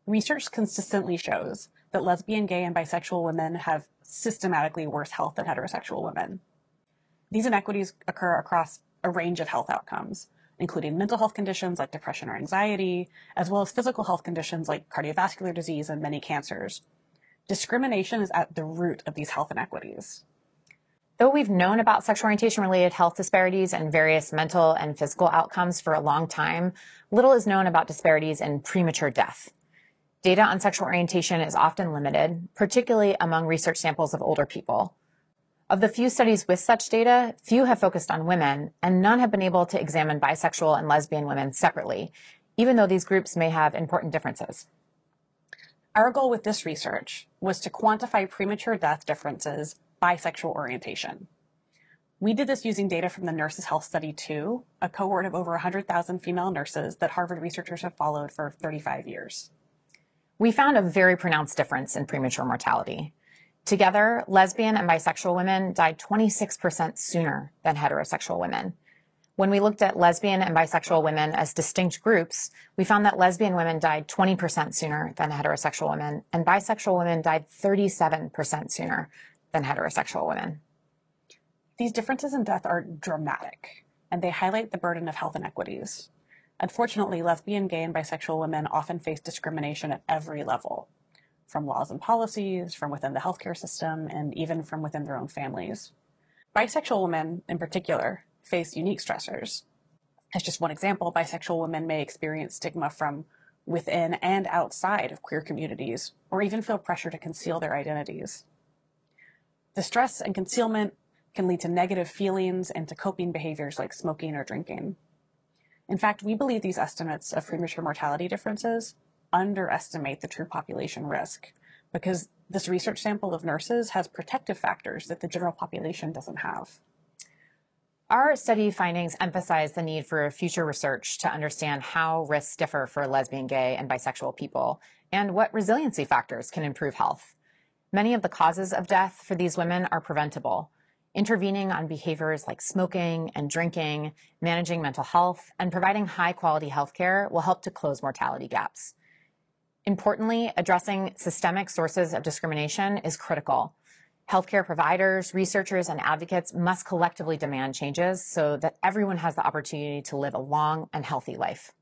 Research consistently shows that lesbian, gay, and bisexual women have systematically worse health than heterosexual women. These inequities occur across a range of health outcomes, including mental health conditions like depression or anxiety, as well as physical health conditions like cardiovascular disease and many cancers. Discrimination is at the root of these health inequities. Though we've known about sexual orientation-related health disparities and various mental and physical outcomes for a long time, little is known about disparities in premature death. Data on sexual orientation is often limited, particularly among research samples of older people. Of the few studies with such data, few have focused on women, and none have been able to examine bisexual and lesbian women separately, even though these groups may have important differences. Our goal with this research was to quantify premature death differences by sexual orientation. We did this using data from the Nurses' Health Study 2, a cohort of over 100,000 female nurses that Harvard researchers have followed for 35 years. We found a very pronounced difference in premature mortality. Together, lesbian and bisexual women died 26% sooner than heterosexual women. When we looked at lesbian and bisexual women as distinct groups, we found that lesbian women died 20% sooner than heterosexual women, and bisexual women died 37% sooner than heterosexual women. These differences in death are dramatic, and they highlight the burden of health inequities. Unfortunately, lesbian, gay, and bisexual women often face discrimination at every level, from laws and policies, from within the healthcare system, and even from within their own families. Bisexual women, in particular, face unique stressors. As just one example, bisexual women may experience stigma from within and outside of queer communities, or even feel pressure to conceal their identities. The stress and concealment can lead to negative feelings and to coping behaviors like smoking or drinking. In fact, we believe these estimates of premature mortality differences underestimate the true population risk, because this research sample of nurses has protective factors that the general population doesn't have. Our study findings emphasize the need for future research to understand how risks differ for lesbian, gay, and bisexual people, and what resiliency factors can improve health. Many of the causes of death for these women are preventable. Intervening on behaviors like smoking and drinking, managing mental health, and providing high-quality health care will help to close mortality gaps. Importantly, addressing systemic sources of discrimination is critical. Healthcare providers, researchers, and advocates must collectively demand changes so that everyone has the opportunity to live a long and healthy life.